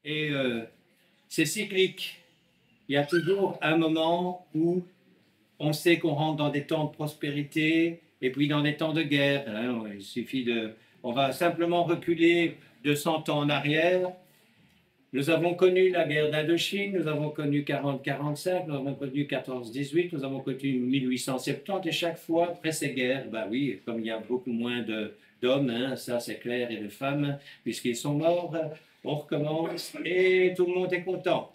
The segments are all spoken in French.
Et c'est cyclique. Il y a toujours un moment où on sait qu'on rentre dans des temps de prospérité et puis dans des temps de guerre. Hein. Il suffit de... On va simplement reculer 200 ans en arrière. Nous avons connu la guerre d'Indochine, nous avons connu 40-45, nous avons connu 14-18, nous avons connu 1870, et chaque fois, après ces guerres, bah oui, comme il y a beaucoup moins d'hommes, hein, ça c'est clair, et de femmes, puisqu'ils sont morts, on recommence et tout le monde est content.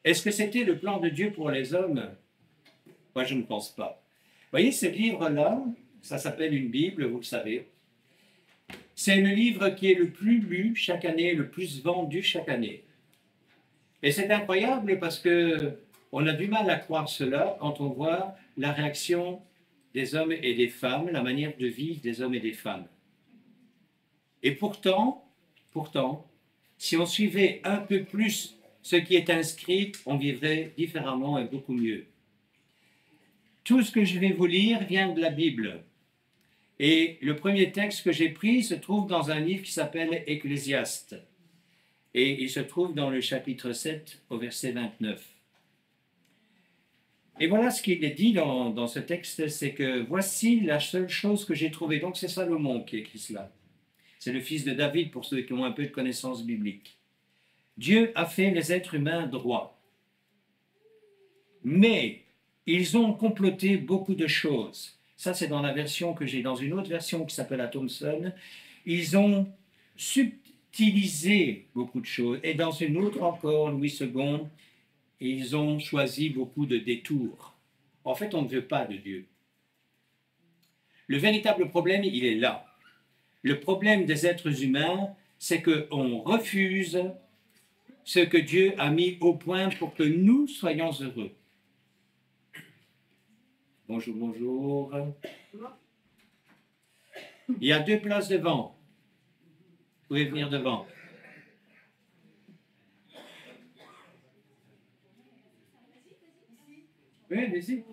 Est-ce que c'était le plan de Dieu pour les hommes? Moi, je ne pense pas. Vous voyez, ce livre-là, ça s'appelle une Bible, vous le savez. C'est le livre qui est le plus lu chaque année, le plus vendu chaque année. Et c'est incroyable parce que on a du mal à croire cela quand on voit la réaction des hommes et des femmes, la manière de vivre des hommes et des femmes. Et pourtant, si on suivait un peu plus ce qui est inscrit, on vivrait différemment et beaucoup mieux. Tout ce que je vais vous lire vient de la Bible. Et le premier texte que j'ai pris se trouve dans un livre qui s'appelle Ecclésiaste. Et il se trouve dans le chapitre 7 au verset 29. Et voilà ce qu'il est dit dans ce texte, c'est que voici la seule chose que j'ai trouvée. Donc c'est Salomon qui écrit cela. C'est le fils de David pour ceux qui ont un peu de connaissances bibliques. Dieu a fait les êtres humains droits. Mais ils ont comploté beaucoup de choses. Ça, c'est dans la version que j'ai, dans une autre version qui s'appelle la Thomson. Ils ont subtilisé beaucoup de choses. Et dans une autre encore, Louis II, ils ont choisi beaucoup de détours. En fait, on ne veut pas de Dieu. Le véritable problème, il est là. Le problème des êtres humains, c'est qu'on refuse ce que Dieu a mis au point pour que nous soyons heureux. Bonjour, bonjour. Il y a 2 places devant. Vous pouvez venir devant. Oui, allez-y.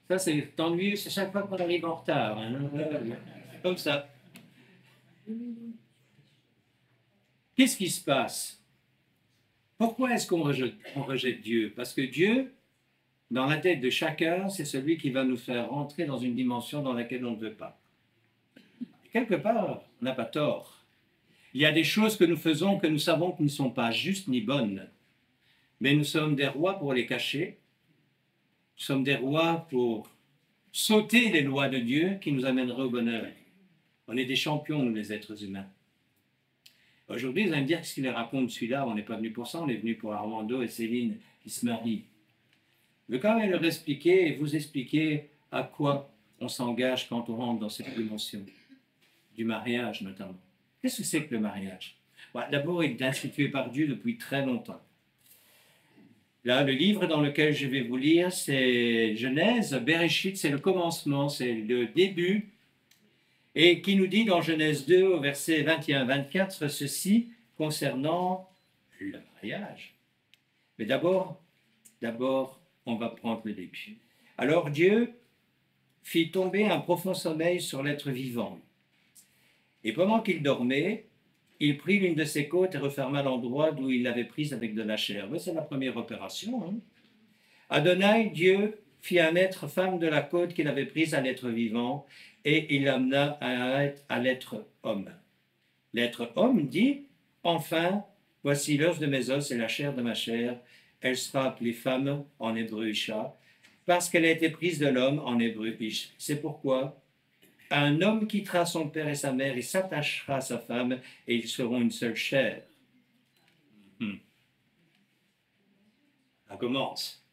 Ça, c'est ennuyeux, c'est chaque fois qu'on arrive en retard. Hein. Comme ça. Qu'est-ce qui se passe? Pourquoi est-ce qu'on rejette Dieu? Parce que Dieu, dans la tête de chacun, c'est celui qui va nous faire rentrer dans une dimension dans laquelle on ne veut pas. Quelque part, on n'a pas tort. Il y a des choses que nous faisons que nous savons qui ne sont pas justes ni bonnes. Mais nous sommes des rois pour les cacher. Nous sommes des rois pour sauter les lois de Dieu qui nous amèneraient au bonheur. On est des champions, nous, les êtres humains. Aujourd'hui, vous allez me dire, qu'est-ce qu'il raconte celui-là? On n'est pas venu pour ça, on est venu pour Armando et Céline qui se marient. Je veux quand même leur expliquer et vous expliquer à quoi on s'engage quand on rentre dans cette dimension du mariage notamment. Qu'est-ce que c'est que le mariage? D'abord, il est institué par Dieu depuis très longtemps. Là, le livre dans lequel je vais vous lire, c'est Genèse, Bereshit, c'est le commencement, c'est le début, et qui nous dit dans Genèse 2, au verset 21-24, ceci concernant le mariage. Mais d'abord, on va prendre le début. Alors Dieu fit tomber un profond sommeil sur l'être vivant. Et pendant qu'il dormait, il prit l'une de ses côtes et referma l'endroit d'où il l'avait prise avec de la chair. C'est la première opération. Hein. Adonai, Dieu, fit un être femme de la côte qu'il avait prise à l'être vivant et il l'amena à l'être homme. L'être homme dit, enfin, voici l'os de mes os et la chair de ma chair. Elle sera appelée femme en hébreu Isha, parce qu'elle a été prise de l'homme en hébreu Ish. C'est pourquoi un homme quittera son père et sa mère et s'attachera à sa femme et ils seront une seule chair. Ça commence.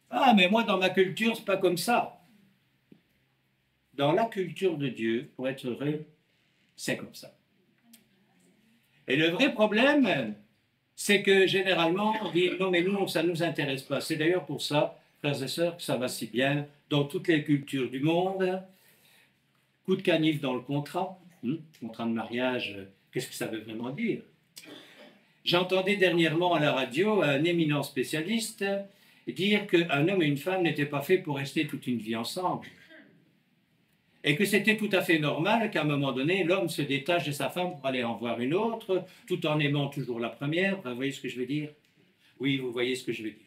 Ah, mais moi, dans ma culture, c'est pas comme ça. Dans la culture de Dieu, pour être heureux, c'est comme ça. Et le vrai problème, c'est que généralement, on dit non, mais nous, ça ne nous intéresse pas. C'est d'ailleurs pour ça, frères et sœurs, que ça va si bien dans toutes les cultures du monde. Coup de canif dans le contrat, contrat de mariage, qu'est-ce que ça veut vraiment dire? J'entendais dernièrement à la radio un éminent spécialiste dire qu'un homme et une femme n'étaient pas faits pour rester toute une vie ensemble. Et que c'était tout à fait normal qu'à un moment donné, l'homme se détache de sa femme pour aller en voir une autre, tout en aimant toujours la première. Vous voyez ce que je veux dire? Oui, vous voyez ce que je veux dire.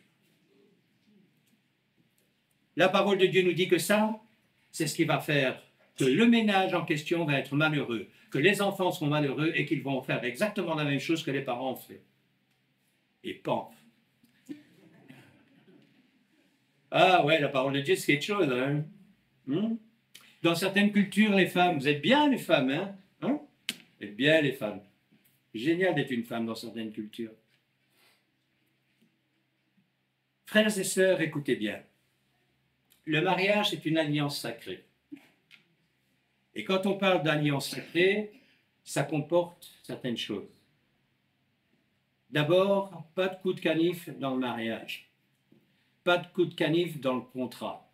La parole de Dieu nous dit que ça, c'est ce qui va faire que le ménage en question va être malheureux, que les enfants seront malheureux et qu'ils vont faire exactement la même chose que les parents ont fait. Et paf. Ah ouais, la parole de Dieu, c'est quelque chose, hein? Dans certaines cultures, les femmes, vous êtes bien les femmes, hein? Vous êtes bien les femmes. Génial d'être une femme dans certaines cultures. Frères et sœurs, écoutez bien. Le mariage est une alliance sacrée. Et quand on parle d'alliance sacrée, ça comporte certaines choses. D'abord, pas de coup de canif dans le mariage. Pas de coup de canif dans le contrat.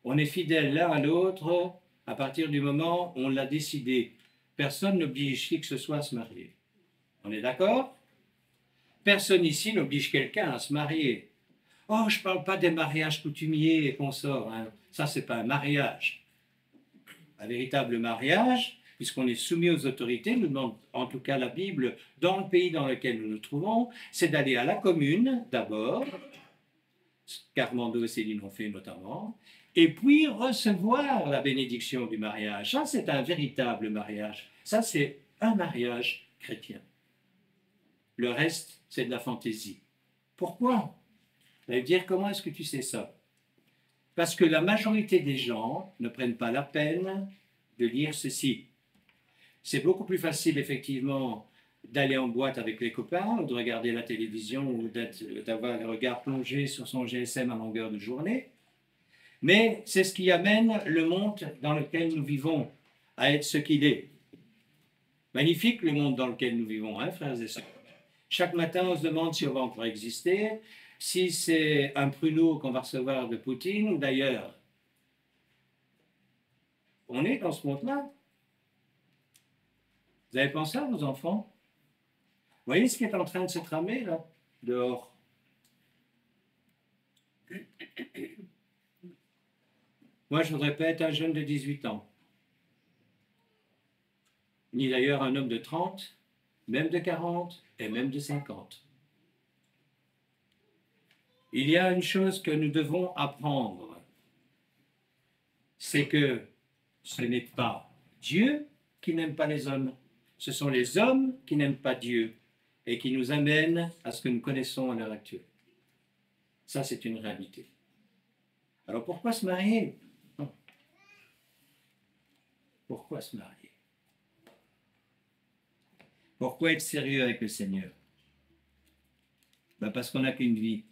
On est fidèles l'un à l'autre à partir du moment où on l'a décidé. Personne n'oblige qui que ce soit à se marier. On est d'accord? Personne ici n'oblige quelqu'un à se marier. Oh, je ne parle pas des mariages coutumiers et consorts. Hein. Ça, ce n'est pas un mariage. Un véritable mariage, puisqu'on est soumis aux autorités, nous demande en tout cas la Bible, dans le pays dans lequel nous nous trouvons, c'est d'aller à la commune d'abord, qu'Armando et Céline ont fait notamment, et puis recevoir la bénédiction du mariage. Ça, c'est un véritable mariage. Ça, c'est un mariage chrétien. Le reste, c'est de la fantaisie. Pourquoi? Vous allez me dire, comment est-ce que tu sais ça? Parce que la majorité des gens ne prennent pas la peine de lire ceci. C'est beaucoup plus facile, effectivement, d'aller en boîte avec les copains, ou de regarder la télévision, ou d'avoir le regard plongé sur son GSM à longueur de journée. Mais c'est ce qui amène le monde dans lequel nous vivons à être ce qu'il est. Magnifique le monde dans lequel nous vivons, hein, frères et sœurs. Chaque matin, on se demande si on va encore exister, si c'est un pruneau qu'on va recevoir de Poutine ou d'ailleurs. On est dans ce monde-là. Vous avez pensé à vos enfants? Vous voyez ce qui est en train de se tramer, là, dehors? Moi, je ne voudrais pas être un jeune de 18 ans. Ni d'ailleurs un homme de 30, même de 40 et même de 50. Il y a une chose que nous devons apprendre, c'est que ce n'est pas Dieu qui n'aime pas les hommes, ce sont les hommes qui n'aiment pas Dieu et qui nous amènent à ce que nous connaissons à l'heure actuelle. Ça, c'est une réalité. Alors pourquoi se marier? Pourquoi se marier? Pourquoi être sérieux avec le Seigneur? Ben parce qu'on n'a qu'une vie.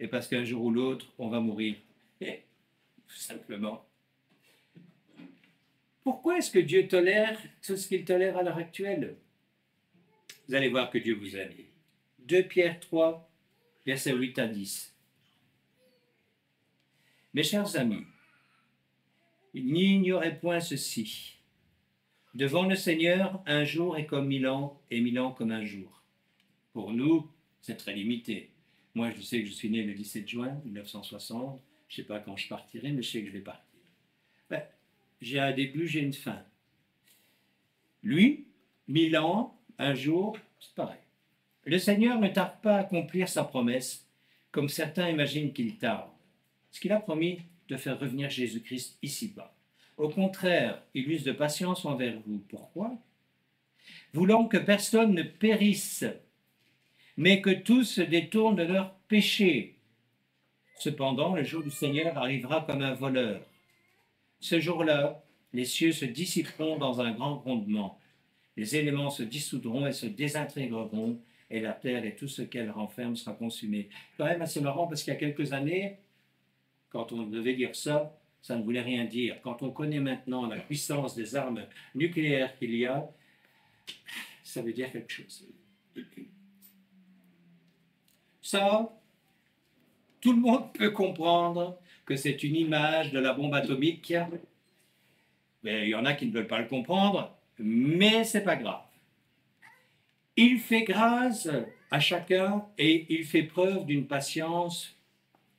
Et parce qu'un jour ou l'autre, on va mourir. Tout simplement. Pourquoi est-ce que Dieu tolère tout ce qu'il tolère à l'heure actuelle? Vous allez voir que Dieu vous aime. 2 Pierre 3, versets 8 à 10. Mes chers amis, n'ignorez point ceci. Devant le Seigneur, un jour est comme 1000 ans, et 1000 ans comme un jour. Pour nous, c'est très limité. Moi, je sais que je suis né le 17 juin 1960. Je ne sais pas quand je partirai, mais je sais que je vais partir. Ben, j'ai un début, j'ai une fin. Lui, 1000 ans, un jour, c'est pareil. Le Seigneur ne tarde pas à accomplir sa promesse, comme certains imaginent qu'il tarde. Ce qu'il a promis de faire revenir Jésus-Christ ici-bas. Au contraire, il use de patience envers vous. Pourquoi? Voulant que personne ne périsse, mais que tous se détournent de leurs péchés. Cependant, le jour du Seigneur arrivera comme un voleur. Ce jour-là, les cieux se dissiperont dans un grand grondement. Les éléments se dissoudront et se désintégreront, et la terre et tout ce qu'elle renferme sera consumé. Quand même assez marrant parce qu'il y a quelques années, quand on devait dire ça, ça ne voulait rien dire. Quand on connaît maintenant la puissance des armes nucléaires qu'il y a, ça veut dire quelque chose. Ça, tout le monde peut comprendre que c'est une image de la bombe atomique. Mais il y en a qui ne veulent pas le comprendre, mais ce n'est pas grave. Il fait grâce à chacun et il fait preuve d'une patience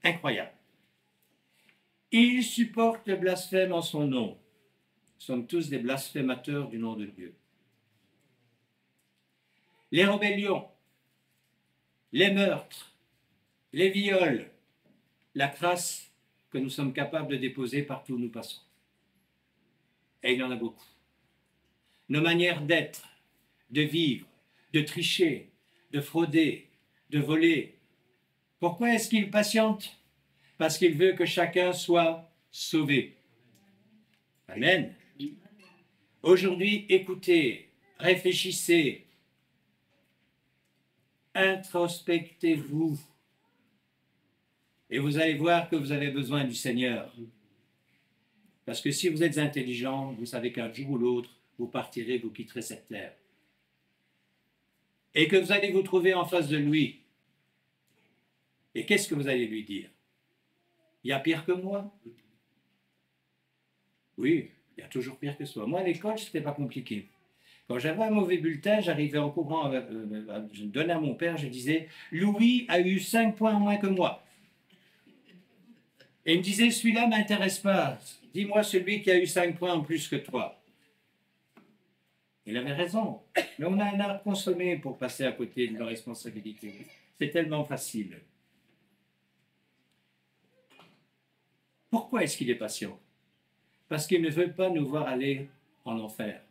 incroyable. Il supporte le blasphème en son nom. Nous sommes tous des blasphémateurs du nom de Dieu. Les rébellions, les meurtres, les viols, la crasse que nous sommes capables de déposer partout où nous passons. Et il y en a beaucoup. Nos manières d'être, de vivre, de tricher, de frauder, de voler. Pourquoi est-ce qu'il patiente? Parce qu'il veut que chacun soit sauvé. Amen. Aujourd'hui, écoutez, réfléchissez, introspectez-vous et vous allez voir que vous avez besoin du Seigneur. Parce que si vous êtes intelligent, vous savez qu'un jour ou l'autre, vous partirez, vous quitterez cette terre. Et que vous allez vous trouver en face de lui. Et qu'est-ce que vous allez lui dire? Il y a pire que moi? Oui, il y a toujours pire que soi. Moi, à l'école, ce n'était pas compliqué. Quand j'avais un mauvais bulletin, j'arrivais en courant, je donnais à mon père, je disais, Louis a eu 5 points en moins que moi. Et il me disait, celui-là ne m'intéresse pas. Dis-moi celui qui a eu 5 points en plus que toi. Il avait raison. Mais on a un art consommé pour passer à côté de nos responsabilités. C'est tellement facile. Pourquoi est-ce qu'il est patient? Parce qu'il ne veut pas nous voir aller en enfer.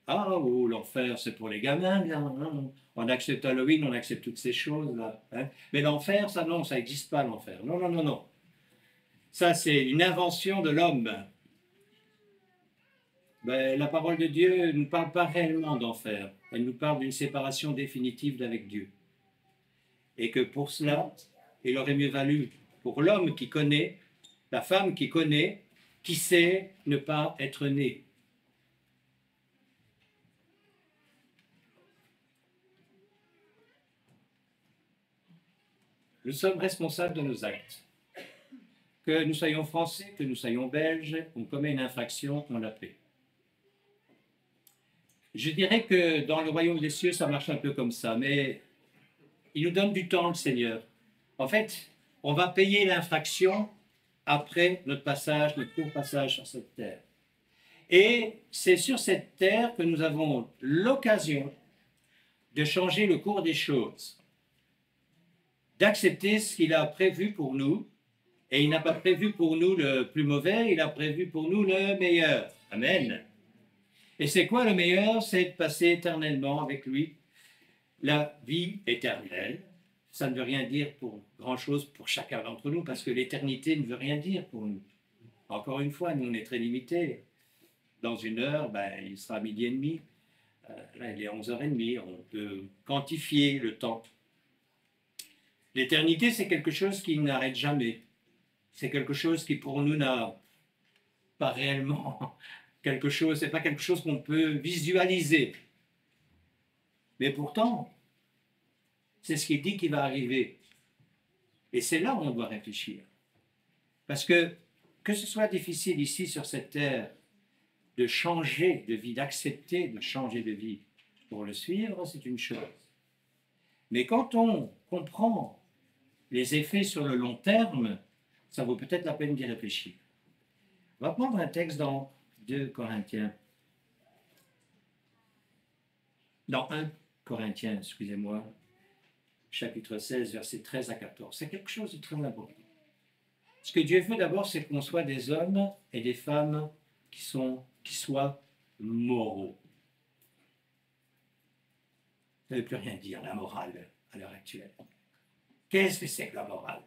Ah, oh, l'enfer, c'est pour les gamins, bien. Hein. On accepte Halloween, on accepte toutes ces choses-là. Hein. Mais l'enfer, ça, non, ça n'existe pas, l'enfer. Non, non, non, non. Ça, c'est une invention de l'homme. Ben, la parole de Dieu ne parle pas réellement d'enfer. Elle nous parle d'une séparation définitive d'avec Dieu. Et que pour cela, il aurait mieux valu pour l'homme qui connaît, la femme qui connaît, qui sait ne pas être né. Nous sommes responsables de nos actes. Que nous soyons français, que nous soyons belges, on commet une infraction, on la paie. Je dirais que dans le royaume des cieux, ça marche un peu comme ça, mais il nous donne du temps, le Seigneur. En fait, on va payer l'infraction après notre passage, notre court passage sur cette terre. Et c'est sur cette terre que nous avons l'occasion de changer le cours des choses, d'accepter ce qu'il a prévu pour nous. Et il n'a pas prévu pour nous le plus mauvais, il a prévu pour nous le meilleur. Amen. Et c'est quoi le meilleur? C'est de passer éternellement avec lui la vie éternelle. Ça ne veut rien dire pour grand-chose pour chacun d'entre nous, parce que l'éternité ne veut rien dire pour nous. Encore une fois, nous, on est très limités. Dans une heure, ben, il sera 12h30. Là, il est 11h30. On peut quantifier le temps. L'éternité, c'est quelque chose qui n'arrête jamais. C'est quelque chose qui, pour nous, n'a pas réellement quelque chose, c'est pas quelque chose qu'on peut visualiser. Mais pourtant, c'est ce qu'il dit qui va arriver. Et c'est là où on doit réfléchir. Parce que ce soit difficile ici sur cette terre de changer de vie, d'accepter de changer de vie pour le suivre, c'est une chose. Mais quand on comprend les effets sur le long terme, ça vaut peut-être la peine d'y réfléchir. On va prendre un texte dans 2 Corinthiens. Dans 1 Corinthiens, excusez-moi, chapitre 16, versets 13 à 14. C'est quelque chose de très important. Ce que Dieu veut d'abord, c'est qu'on soit des hommes et des femmes qui soient moraux. Ça ne veut plus rien dire, la morale, à l'heure actuelle. Qu'est-ce que c'est que la morale?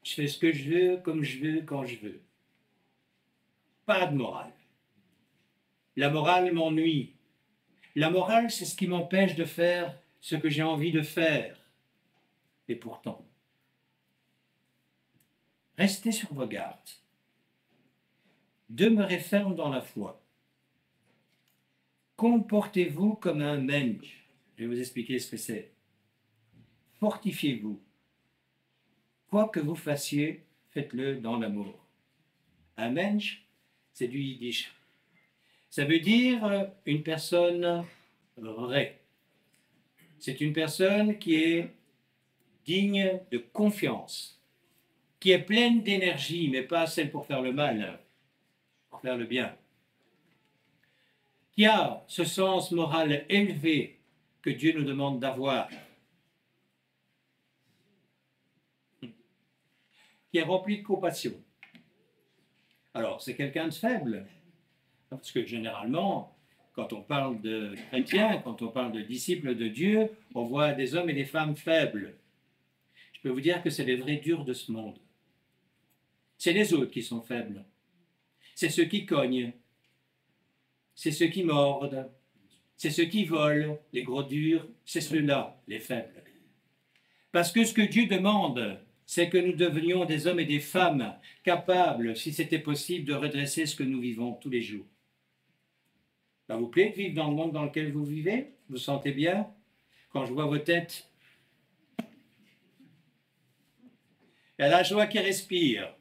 Je fais ce que je veux, comme je veux, quand je veux. Pas de morale. La morale m'ennuie. La morale, c'est ce qui m'empêche de faire ce que j'ai envie de faire. Et pourtant, restez sur vos gardes. Demeurez ferme dans la foi. Comportez-vous comme un mensch. Je vais vous expliquer ce que c'est. Fortifiez-vous. Quoi que vous fassiez, faites-le dans l'amour. Un mensch, c'est du yiddish. Ça veut dire une personne vraie. C'est une personne qui est digne de confiance. qui est pleine d'énergie, mais pas celle pour faire le mal, pour faire le bien, qui a ce sens moral élevé que Dieu nous demande d'avoir, qui est rempli de compassion. Alors, c'est quelqu'un de faible, parce que généralement, quand on parle de chrétiens, quand on parle de disciples de Dieu, on voit des hommes et des femmes faibles. Je peux vous dire que c'est les vrais durs de ce monde. C'est les autres qui sont faibles. C'est ceux qui cognent. C'est ceux qui mordent. C'est ceux qui volent. Les gros durs, c'est ceux-là, les faibles. Parce que ce que Dieu demande, c'est que nous devenions des hommes et des femmes capables, si c'était possible, de redresser ce que nous vivons tous les jours. Ça vous plaît de vivre dans le monde dans lequel vous vivez? Vous vous sentez bien? Quand je vois vos têtes, il y a la joie qui respire.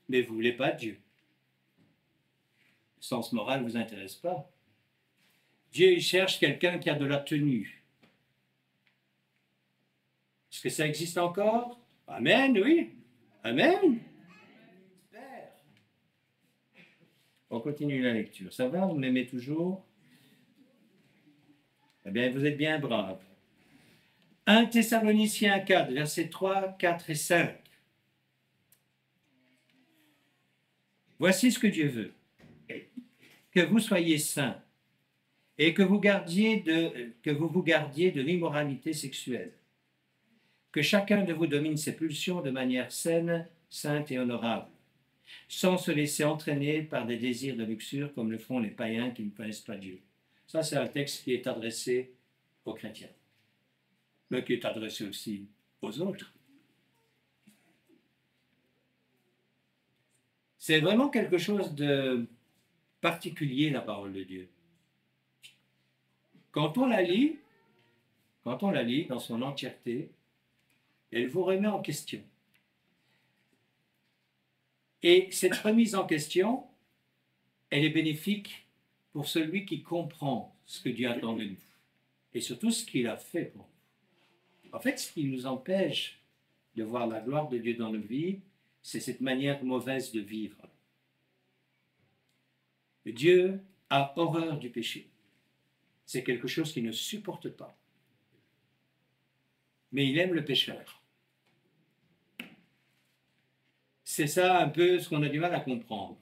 Mais vous ne voulez pas Dieu. Le sens moral ne vous intéresse pas. Dieu, il cherche quelqu'un qui a de la tenue. Est-ce que ça existe encore? Amen, oui. Amen. On continue la lecture. Ça va? Vous m'aimez toujours? Eh bien, vous êtes bien braves. 1 Thessaloniciens 4, versets 3, 4 et 5. Voici ce que Dieu veut. Que vous soyez saints et que vous vous gardiez de l'immoralité sexuelle. Que chacun de vous domine ses pulsions de manière saine, sainte et honorable, sans se laisser entraîner par des désirs de luxure comme le font les païens qui ne connaissent pas Dieu. Ça, c'est un texte qui est adressé aux chrétiens, mais qui est adressé aussi aux autres. C'est vraiment quelque chose de particulier, la parole de Dieu. Quand on la lit dans son entièreté, elle vous remet en question. Et cette remise en question, elle est bénéfique pour celui qui comprend ce que Dieu attend de nous et surtout ce qu'il a fait pour nous. En fait, ce qui nous empêche de voir la gloire de Dieu dans nos vies, c'est cette manière mauvaise de vivre. Dieu a horreur du péché. C'est quelque chose qu'il ne supporte pas. Mais il aime le pécheur. C'est ça un peu ce qu'on a du mal à comprendre.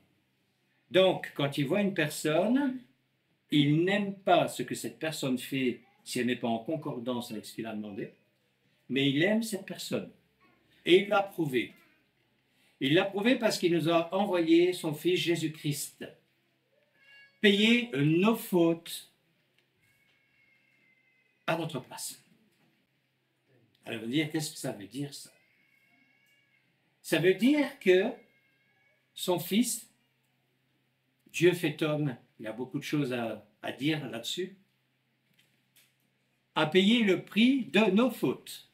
Donc, quand il voit une personne, il n'aime pas ce que cette personne fait si elle n'est pas en concordance avec ce qu'il a demandé, mais il aime cette personne. Et il l'a prouvé. Il l'a prouvé parce qu'il nous a envoyé son Fils Jésus-Christ, payer nos fautes à notre place. Alors, vous dire, qu'est-ce que ça veut dire, ça? Ça veut dire que son Fils, Dieu fait homme, il y a beaucoup de choses à dire là-dessus, a payé le prix de nos fautes.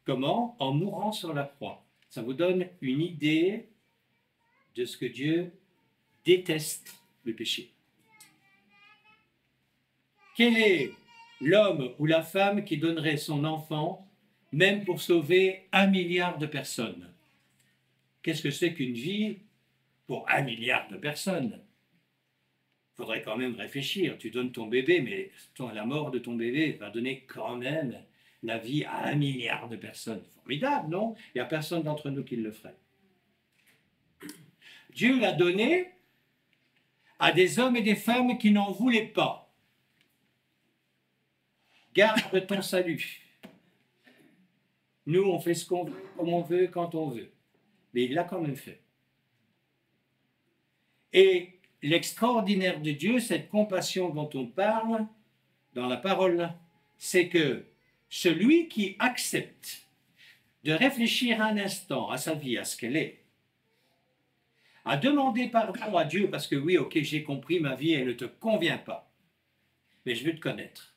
Comment? En mourant sur la croix. Ça vous donne une idée de ce que Dieu déteste, le péché. Quel est l'homme ou la femme qui donnerait son enfant même pour sauver 1 milliard de personnes? Qu'est-ce que c'est qu'une vie pour 1 milliard de personnes? Il faudrait quand même réfléchir. Tu donnes ton bébé, mais la mort de ton bébé va donner quand même la vie à 1 milliard de personnes. Formidable, non? Il n'y a personne d'entre nous qui le ferait. Dieu l'a donné à des hommes et des femmes qui n'en voulaient pas. Garde ton salut. Nous, on fait ce qu'on veut, comme on veut, quand on veut. Mais il l'a quand même fait. Et l'extraordinaire de Dieu, cette compassion dont on parle dans la parole, c'est que celui qui accepte de réfléchir un instant à sa vie, à ce qu'elle est, à demander pardon à Dieu, parce que oui, ok, j'ai compris, ma vie, elle ne te convient pas, mais je veux te connaître.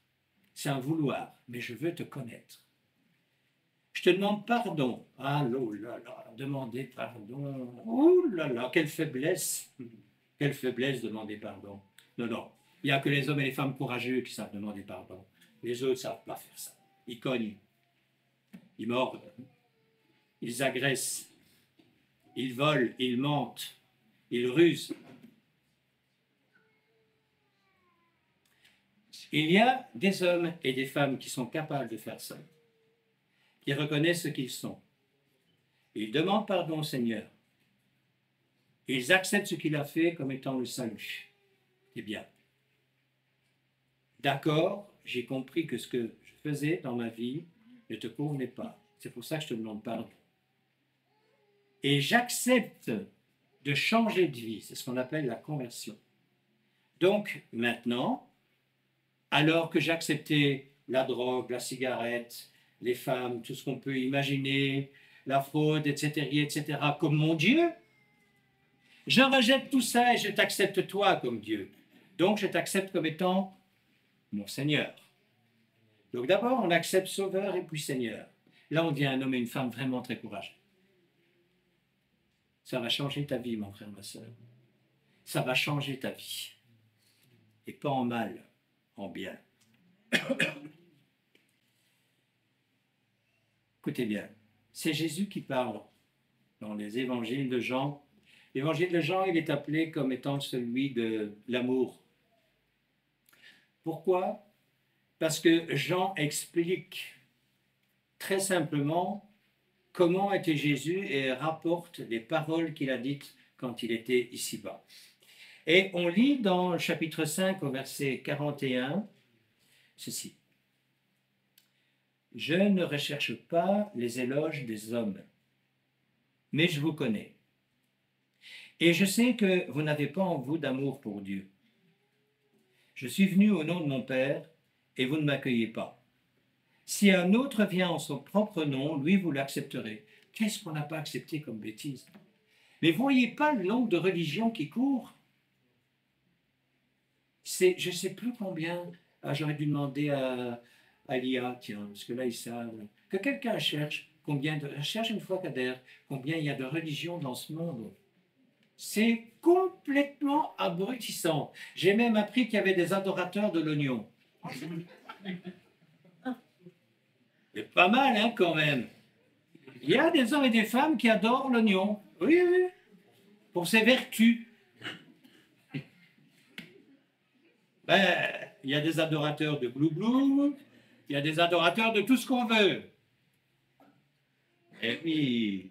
C'est un vouloir, mais je veux te connaître. Je te demande pardon. Ah là là, demander pardon. Oh là là, quelle faiblesse. Quelle faiblesse de demander pardon. Non, non, il n'y a que les hommes et les femmes courageux qui savent demander pardon. Les autres ne savent pas faire ça. Ils cognent, ils mordent, ils agressent, ils volent, ils mentent, ils rusent. Il y a des hommes et des femmes qui sont capables de faire ça, qui reconnaissent ce qu'ils sont. Ils demandent pardon au Seigneur. Ils acceptent ce qu'il a fait comme étant le salut. Eh bien, d'accord, j'ai compris que ce que je faisais dans ma vie ne te convenait pas. C'est pour ça que je te demande pardon. Et j'accepte de changer de vie. C'est ce qu'on appelle la conversion. Donc, maintenant, alors que j'acceptais la drogue, la cigarette, les femmes, tout ce qu'on peut imaginer, la fraude, etc., etc., comme mon Dieu, je rejette tout ça et je t'accepte toi comme Dieu. Donc, je t'accepte comme étant mon Seigneur. Donc, d'abord, on accepte Sauveur et puis Seigneur. Là, on devient un homme et une femme vraiment très courageux. Ça va changer ta vie, mon frère, ma soeur. Ça va changer ta vie. Et pas en mal, en bien. Écoutez bien, c'est Jésus qui parle dans les évangiles de Jean. L'évangile de Jean, il est appelé comme étant celui de l'amour. Pourquoi? Parce que Jean explique très simplement comment était Jésus et rapporte les paroles qu'il a dites quand il était ici-bas. Et on lit dans le chapitre 5 au verset 41 ceci. Je ne recherche pas les éloges des hommes, mais je vous connais. Et je sais que vous n'avez pas en vous d'amour pour Dieu. Je suis venu au nom de mon Père, et vous ne m'accueillez pas. Si un autre vient en son propre nom, lui, vous l'accepterez. Qu'est-ce qu'on n'a pas accepté comme bêtise? Mais voyez pas le nombre de religions qui courent. C'est, je ne sais plus combien, j'aurais dû demander à l'IA, tiens, parce que là, ils savent. Que quelqu'un cherche cherche une fois Kader, combien il y a de religions dans ce monde. C'est complètement abrutissant. J'ai même appris qu'il y avait des adorateurs de l'oignon. C'est pas mal, hein, quand même. Il y a des hommes et des femmes qui adorent l'oignon. Oui, oui. Pour ses vertus. Ben, il y a des adorateurs de blou-blou. Il y a des adorateurs de tout ce qu'on veut. Et puis,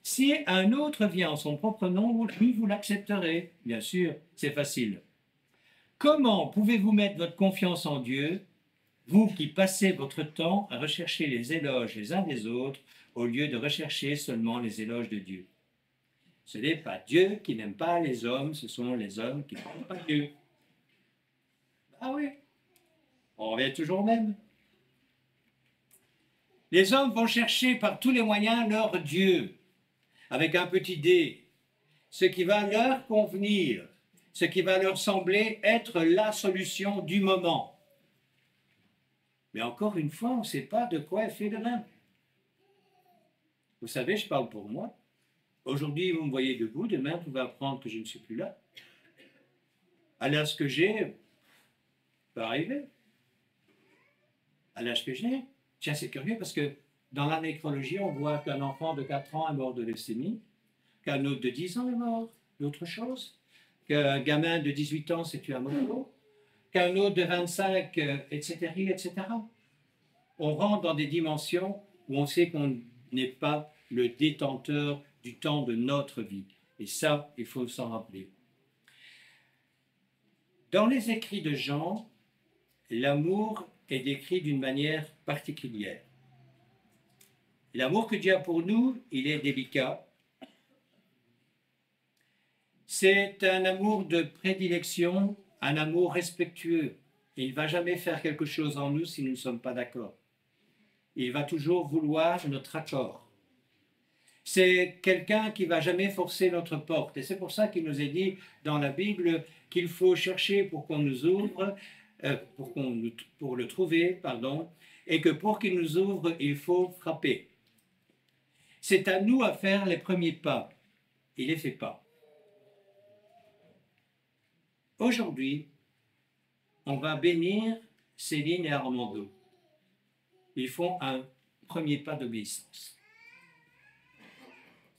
si un autre vient en son propre nom, lui, vous l'accepterez. Bien sûr, c'est facile. Comment pouvez-vous mettre votre confiance en Dieu, vous qui passez votre temps à rechercher les éloges les uns des autres, au lieu de rechercher seulement les éloges de Dieu? Ce n'est pas Dieu qui n'aime pas les hommes, ce sont les hommes qui n'aiment pas Dieu. Ah oui, on revient toujours au même. Les hommes vont chercher par tous les moyens leur Dieu, avec un petit dé, ce qui va leur convenir, ce qui va leur sembler être la solution du moment. Mais encore une fois, on ne sait pas de quoi est fait demain. Vous savez, je parle pour moi. Aujourd'hui, vous me voyez debout, demain, vous pouvez apprendre que je ne suis plus là. À l'âge que j'ai, ça peut arriver. À l'âge que j'ai. Tiens, c'est curieux parce que dans la nécrologie, on voit qu'un enfant de 4 ans est mort de leucémie, qu'un autre de 10 ans est mort d'autre chose, qu'un gamin de 18 ans s'est tué à moto, qu'un autre de 25, etc., etc. On rentre dans des dimensions où on sait qu'on n'est pas le détenteur du temps de notre vie. Et ça, il faut s'en rappeler. Dans les écrits de Jean, l'amour est décrit d'une manière particulière. L'amour que Dieu a pour nous, il est délicat. C'est un amour de prédilection, un amour respectueux. Il ne va jamais faire quelque chose en nous si nous ne sommes pas d'accord. Il va toujours vouloir notre accord. C'est quelqu'un qui ne va jamais forcer notre porte. Et c'est pour ça qu'il nous est dit dans la Bible qu'il faut chercher pour qu'on nous ouvre, pour le trouver, pardon, et que pour qu'il nous ouvre, il faut frapper. C'est à nous à faire les premiers pas. Il ne les fait pas. Aujourd'hui, on va bénir Céline et Armando. Ils font un premier pas d'obéissance.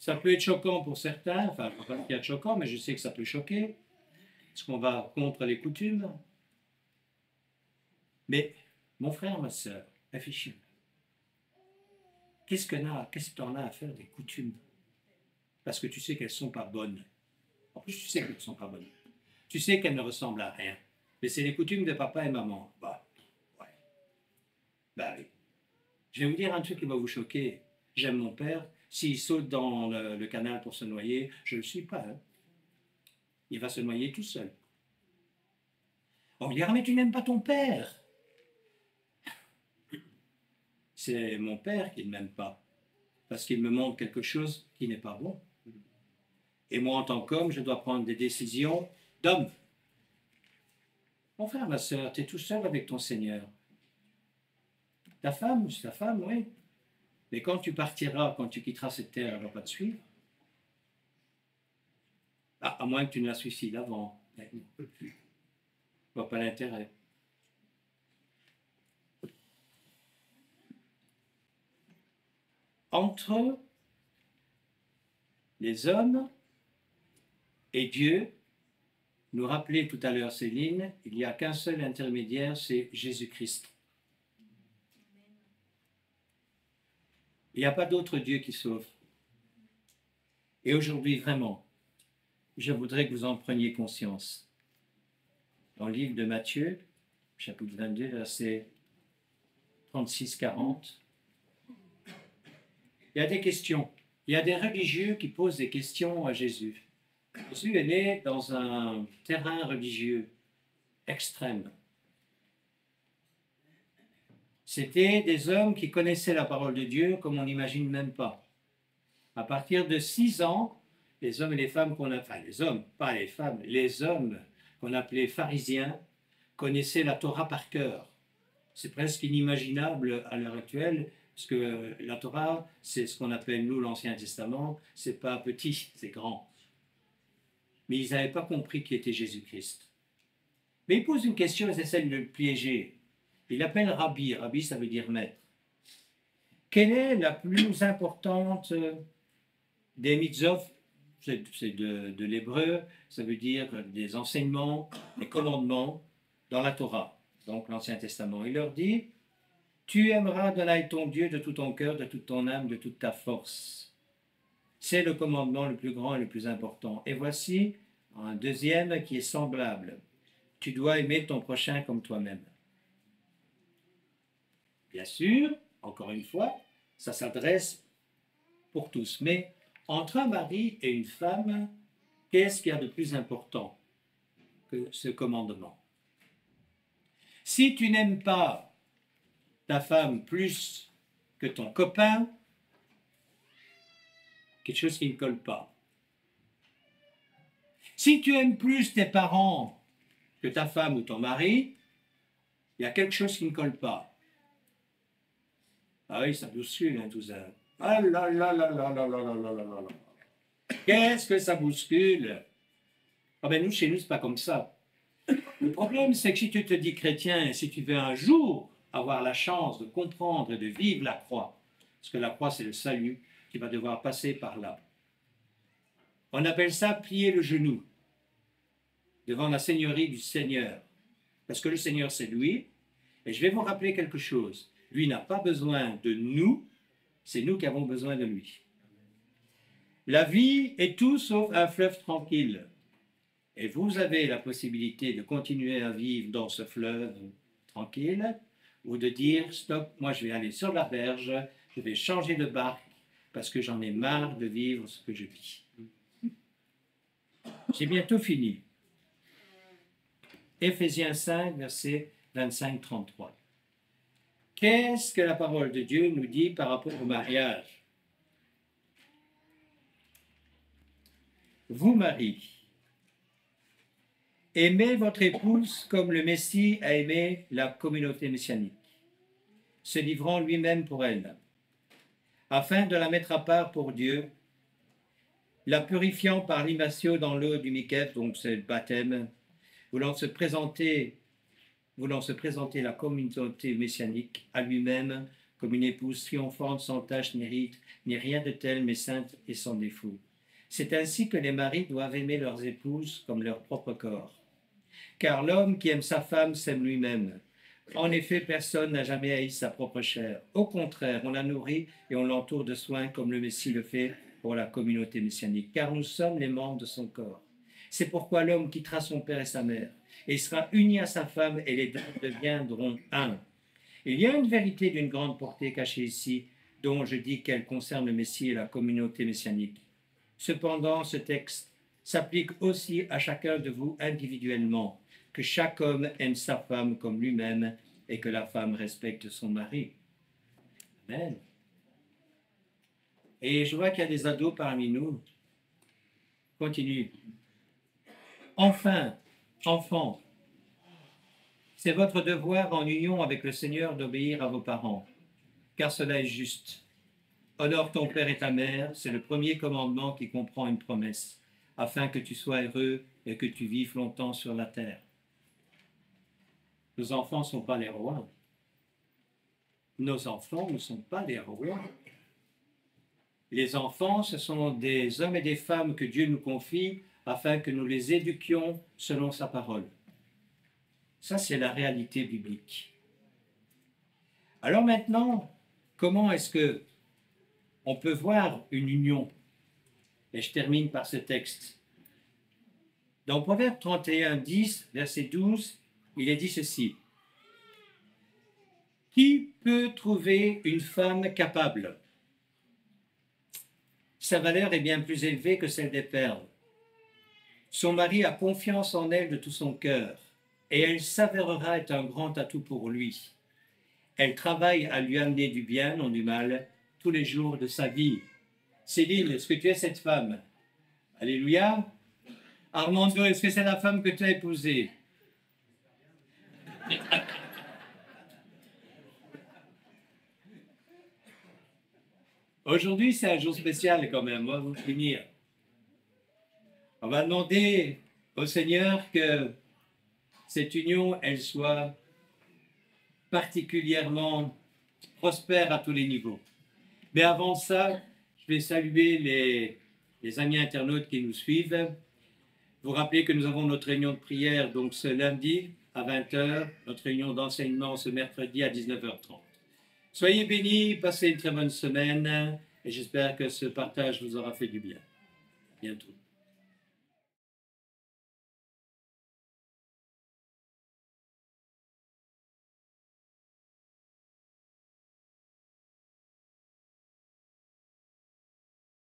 Ça peut être choquant pour certains, enfin, pas qu'il y a de choquant, mais je sais que ça peut choquer, parce qu'on va contre les coutumes. Mais, mon frère, ma soeur, réfléchis. Qu'est-ce que tu en as à faire des coutumes? Parce que tu sais qu'elles ne sont pas bonnes. En plus, tu sais qu'elles ne sont pas bonnes. Tu sais qu'elles ne ressemblent à rien. Mais c'est les coutumes de papa et maman. Bah, ouais. Bah oui. Je vais vous dire un truc qui va vous choquer. J'aime mon père. S'il saute dans le canal pour se noyer, je ne le suis pas. Hein. Il va se noyer tout seul. On lui dira, mais tu n'aimes pas ton père. C'est mon père qui ne m'aime pas. Parce qu'il me montre quelque chose qui n'est pas bon. Et moi, en tant qu'homme, je dois prendre des décisions d'homme. Mon frère, ma soeur, tu es tout seul avec ton Seigneur. Ta femme, c'est ta femme, oui. Mais quand tu partiras, quand tu quitteras cette terre, elle ne va pas te suivre. Ah, à moins que tu ne la suicides avant. Je ne vois pas l'intérêt. Entre les hommes et Dieu, nous rappelait tout à l'heure Céline, il n'y a qu'un seul intermédiaire, c'est Jésus-Christ. Il n'y a pas d'autre Dieu qui sauve. Et aujourd'hui, vraiment, je voudrais que vous en preniez conscience. Dans le livre de Matthieu, chapitre 22, verset 36-40, il y a des questions. Il y a des religieux qui posent des questions à Jésus. Jésus est né dans un terrain religieux extrême. C'était des hommes qui connaissaient la parole de Dieu comme on n'imagine même pas. À partir de 6 ans, les hommes et les femmes qu'on a, enfin les hommes, pas les femmes, les hommes qu'on appelait pharisiens, connaissaient la Torah par cœur. C'est presque inimaginable à l'heure actuelle, parce que la Torah, c'est ce qu'on appelle, nous, l'Ancien Testament, c'est pas petit, c'est grand. Mais ils n'avaient pas compris qui était Jésus-Christ. Mais il pose une question et c'est celle de le piéger. Il appelle Rabbi. Rabbi, ça veut dire maître. Quelle est la plus importante des mitzvot? C'est de l'hébreu, ça veut dire des enseignements, des commandements dans la Torah, donc l'Ancien Testament. Il leur dit, tu aimeras Adonai ton Dieu de tout ton cœur, de toute ton âme, de toute ta force. C'est le commandement le plus grand et le plus important. Et voici un deuxième qui est semblable. Tu dois aimer ton prochain comme toi-même. Bien sûr, encore une fois, ça s'adresse pour tous. Mais entre un mari et une femme, qu'est-ce qu'il y a de plus important que ce commandement? Si tu n'aimes pas ta femme plus que ton copain, quelque chose qui ne colle pas. Si tu aimes plus tes parents que ta femme ou ton mari, il y a quelque chose qui ne colle pas. Ah oui, ça bouscule, hein, tout ça. Ah là là là là là là là là là là. Qu'est-ce que ça bouscule? Ah ben nous, chez nous, c'est pas comme ça. Le problème, c'est que si tu te dis chrétien et si tu veux un jour avoir la chance de comprendre et de vivre la croix, parce que la croix, c'est le salut, qui va devoir passer par là. On appelle ça plier le genou devant la seigneurie du Seigneur. Parce que le Seigneur, c'est lui. Et je vais vous rappeler quelque chose. Lui n'a pas besoin de nous, c'est nous qui avons besoin de lui. La vie est tout sauf un fleuve tranquille. Et vous avez la possibilité de continuer à vivre dans ce fleuve tranquille ou de dire, stop, moi je vais aller sur la berge, je vais changer de barque parce que j'en ai marre de vivre ce que je vis. J'ai bientôt fini. Éphésiens 5, verset 25-33. Qu'est-ce que la parole de Dieu nous dit par rapport au mariage? Vous, maris, aimez votre épouse comme le Messie a aimé la communauté messianique, se livrant lui-même pour elle, afin de la mettre à part pour Dieu, la purifiant par l'immersion dans l'eau du Miketh, donc c'est le baptême, voulant se présenter la communauté messianique à lui-même comme une épouse triomphante, sans tache ni ride, ni rien de tel, mais sainte et sans défaut. C'est ainsi que les maris doivent aimer leurs épouses comme leur propre corps. Car l'homme qui aime sa femme s'aime lui-même. En effet, personne n'a jamais haï sa propre chair. Au contraire, on la nourrit et on l'entoure de soins comme le Messie le fait pour la communauté messianique, car nous sommes les membres de son corps. C'est pourquoi l'homme quittera son père et sa mère et sera uni à sa femme et les deux deviendront un. Il y a une vérité d'une grande portée cachée ici, dont je dis qu'elle concerne le Messie et la communauté messianique. Cependant, ce texte s'applique aussi à chacun de vous individuellement, que chaque homme aime sa femme comme lui-même et que la femme respecte son mari. Amen. Et je vois qu'il y a des ados parmi nous. Continue. Enfin, enfants, c'est votre devoir en union avec le Seigneur d'obéir à vos parents, car cela est juste. Honore ton père et ta mère, c'est le premier commandement qui comprend une promesse, afin que tu sois heureux et que tu vives longtemps sur la terre. Nos enfants ne sont pas les rois. Nos enfants ne sont pas les rois. Les enfants, ce sont des hommes et des femmes que Dieu nous confie afin que nous les éduquions selon sa parole. Ça, c'est la réalité biblique. Alors maintenant, comment est-ce que on peut voir une union? Et je termine par ce texte. Dans Proverbe 31, 10, verset 12, il est dit ceci. Qui peut trouver une femme capable? Sa valeur est bien plus élevée que celle des perles. Son mari a confiance en elle de tout son cœur, et elle s'avérera être un grand atout pour lui. Elle travaille à lui amener du bien, non du mal, tous les jours de sa vie. Céline, est-ce que tu es cette femme? Alléluia. Armando, est-ce que c'est la femme que tu as épousée? Aujourd'hui, c'est un jour spécial quand même, on va vous finir. On va demander au Seigneur que cette union, elle soit particulièrement prospère à tous les niveaux. Mais avant ça, je vais saluer les amis internautes qui nous suivent. Vous rappelez que nous avons notre réunion de prière donc ce lundi à 20h, notre réunion d'enseignement ce mercredi à 19h30. Soyez bénis, passez une très bonne semaine et j'espère que ce partage vous aura fait du bien. À bientôt.